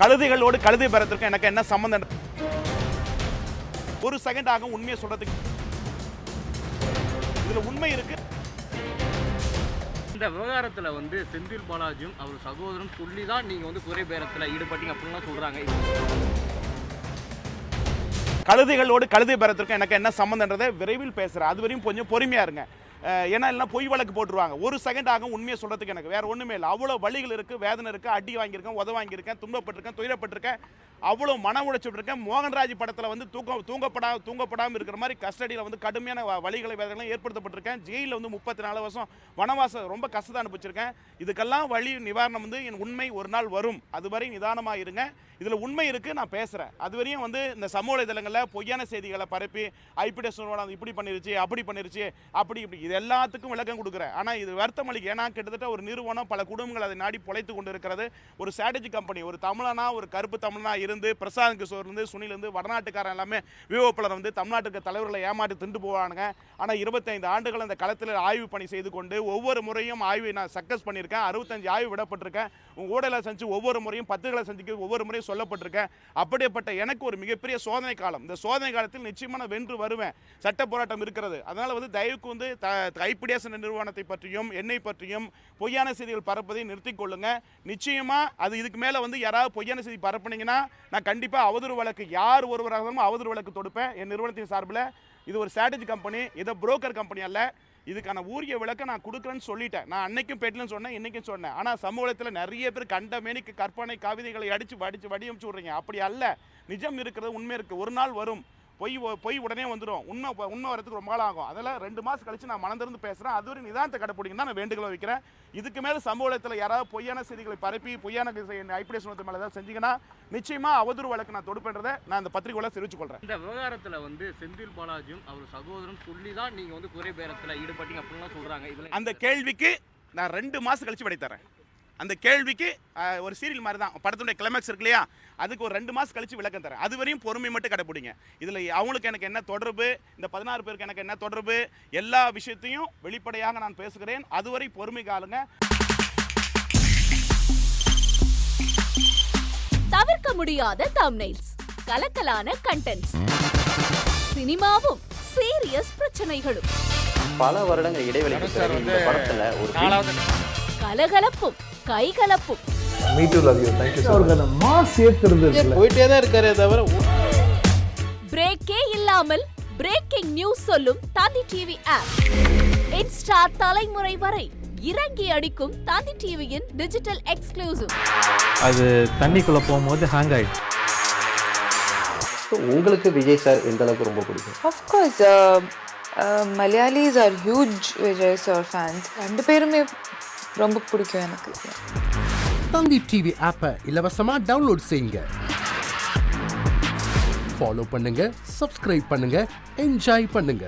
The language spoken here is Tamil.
கழுதைகளோடு கழுதை பெறத்திற்கு எனக்கு என்ன சம்பந்தம்? ஒரு செகண்ட் ஆகும் உண்மையை சொல்றதுக்கு. இதுல உண்மை இருக்கு. இந்த விவகாரத்துல செந்தில் பாலாஜியும் அவர் சகோதரன் சொல்லி தான் நீங்க குறை பேரத்துல ஈடுபட்டீங்க அப்படின்லாம் சொல்றாங்க. கழுதைகளோடு கழுதை பெறத்திற்கு எனக்கு என்ன சம்பந்தன்றதை விரைவில் பேசுறேன். அது வரையும் கொஞ்சம் பொறுமையா இருங்க. ஏன்னா எல்லாம் பொய் வழக்கு போட்டுருவாங்க. ஒரு செகண்ட் ஆகும் உண்மையை சொல்றதுக்கு. எனக்கு வேற ஒண்ணுமே இல்லை. அவ்வளோ வழிகள் இருக்கு, வேதனை இருக்கு, அடி வாங்கியிருக்கேன், உத வாங்கியிருக்கேன், துன்பப்பட்டிருக்கேன், துயரப்பட்டிருக்கேன், அவ்வளோ மன உளைச்சல் இருக்கேன். மோகன்ராஜ் படத்தில் தூங்கப்படாமல் இருக்கிற மாதிரி கஸ்டடியில் கடுமையான வழிகளை வேதனை ஏற்படுத்தப்பட்டிருக்கேன். ஜெயிலில் 34 வருஷம் வனவாசம் ரொம்ப கஷ்டத்தை அனுப்பிச்சிருக்கேன். இதுக்கெல்லாம் வழி நிவாரணம் என் உண்மை ஒரு நாள் வரும். அதுவரை நிதானமாக இருங்க. இதில் உண்மை இருக்குது, நான் பேசுகிறேன். அதுவரையும் இந்த சமூக வலைதளங்களில் பொய்யான செய்திகளை பரப்பி ஐபிடிஎஸ் இப்படி பண்ணிருச்சு, அப்படி பண்ணிருச்சு, அப்படி இப்படி இது எல்லாத்துக்கும் விளக்கம் கொடுக்குறேன். ஆனால் இது வருத்தம் அளிக்கு. ஏன்னா கிட்டத்தட்ட ஒரு நிறுவனம் பல குடும்பங்கள் அதை நாடி பொழைத்து கொண்டு இருக்கிறது. ஒரு ஸ்ட்ராட்டஜி கம்பெனி, ஒரு தமிழனா, ஒரு கருப்பு தமிழனா இருந்து பிரசாந்த் கிஷோர் சுனில் வடநாட்டுக்காரன் எல்லாமே விஓபலர் தமிழ்நாட்டுக்கு தலைவர்களை ஏமாற்றி திண்டு போவானுங்க. ஆனால் 25 ஆண்டுகள் அந்த களத்தில் ஆய்வு பணி செய்து கொண்டு ஒவ்வொரு முறையும் ஆய்வை நான் சக்ஸஸ் பண்ணியிருக்கேன். 65 ஆய்வு விடப்பட்டிருக்கேன். ஊடலை செஞ்சு ஒவ்வொரு முறையும் பத்துகளை செஞ்சு ஒவ்வொரு முறையும் சொல்லப்பட்டிருக்கேன். அப்படிப்பட்ட எனக்கு ஒரு மிகப்பெரிய சோதனை காலம். இந்த சோதனை காலத்தில் நிச்சயமாக நான் வென்று வருவேன். சட்ட போராட்டம் இருக்கிறது. அதனால் தயவுக்கு ஐபிடிஎஸ் நிறுவனத்தை பற்றியும் என்னை பற்றியும் பொய்யான செய்திகள் பரப்பதை நிறுத்திக் கொள்ளுங்க. நிச்சயமா அது இதுக்கு மேலே யாராவது பொய்யான செய்தி பரப்புனீங்கன்னா நான் கண்டிப்பாக அவதூறு வழக்கு, யார் ஒருவராக அவதூறு வழக்கு தொடுப்பேன் என் நிறுவனத்தின் சார்பில். இது ஒரு ஸ்ட்ராட்டஜி கம்பெனி, இதை புரோக்கர் கம்பெனி அல்ல. இதுக்கான ஊரிய விளக்க நான் கொடுக்குறேன்னு சொல்லிட்டேன். நான் அன்னைக்கும் பேட்டிலும் சொன்னேன், இன்னைக்கும் சொன்னேன். ஆனால் சமூகத்தில் நிறைய பேர் கண்டமேனிக்கு கற்பனை கவிதைகளை வடியமைச்சு விட்றீங்க. அப்படி அல்ல. நிஜம் இருக்கிறது, உண்மை இருக்குது. ஒரு நாள் வரும். பொய் உடனே வந்துடும். உண்மை வரதுக்கு ரொம்ப நாள் ஆகும். அதெல்லாம் 2 மாதம் கழிச்சு நான் மனந்திருந்து பேசுகிறேன். அதுவரை நிதானத்தை கடைப்பிடிங்க தான் நான் வேண்டுகோளை வைக்கிறேன். இதுக்கு மேலே சமூகத்தில் யாராவது பொய்யான செய்திகளை பரப்பி பொய்யான ஐபிடிஎஸ் மேலே ஏதாவது செஞ்சீங்கன்னா நிச்சயமாக அவதூறு வழக்கு நான் தொடுப்பேன்றதை நான் இந்த பத்திரிகையோட தெரிவித்துக் கொள்கிறேன். இந்த விவகாரத்தில் செந்தில் பாலாஜியும் அவர் சகோதரன் சொல்லி தான் நீங்கள் குறை பேரத்தில் ஈடுபட்டீங்க அப்படின்லாம் சொல்கிறாங்க. அந்த கேள்விக்கு நான் 2 மாதம் கழிச்சு விடை தரேன். அந்த கேள்விக்கு ஒரு சீரியல் மாதிரி தான், படத்துடைய கிளைமேக்ஸ் இருக்கு இல்லையா, அதுக்கு ஒரு 2 மாதம் கழிச்சு விளக்கம் தரேன். அது வரையும் பொறுமை மட்டும் கடைப்பிடிங்க. இதில் அவங்களுக்கு எனக்கு என்ன தொடர்பு, இந்த 16 பேருக்கு எனக்கு என்ன தொடர்பு, எல்லா விஷயத்தையும் வெளிப்படையாக நான் பேசுகிறேன். அதுவரை பொறுமை காலுங்க. தவிர்க்க முடியாத தம்ப்நெயில்ஸ், கலக்கலான கண்டென்ட்ஸ், சினிமாவும் சீரியஸ் பிரச்சனைகளும், பல வருடங்கள் இடைவெளிக்கு பிறகு இந்த படத்துல ஒரு கலகலப்பும் கைகலப்பும். Me too love you. Thank you sir. அவர்க அந்த மாஸ் ஏத்துறது இல்ல, போயிட்டே தான் இருக்காரே தவிர பிரேக்கே இல்லாமல் பிரேக்கிங் நியூஸ் சொல்லும் தந்தி டிவி ஆப். இன்ஸ்டா தலைமுறை வரை இறங்கி அடிக்கும் தந்தி டிவியின் டிஜிட்டல் எக்ஸ்க்ளூசிவ். அது தண்ணிக்குள்ள போகும்போது ஹேங் ஆயிடுச்சு. உங்களுக்கு விஜய் சார் எந்த அளவுக்கு ரொம்ப பிடிக்கும்? Of course, Malayalis are huge Vijay sir fans. ரெண்டு பேருமே ரொம்ப பிடிக்கும் எனக்கு. தந்தி டிவி ஆப்பை இலவசமா டவுன்லோட் செய்யுங்க. ஃபாலோ பண்ணுங்க, சப்ஸ்கிரைப் பண்ணுங்க, என்ஜாய் பண்ணுங்க.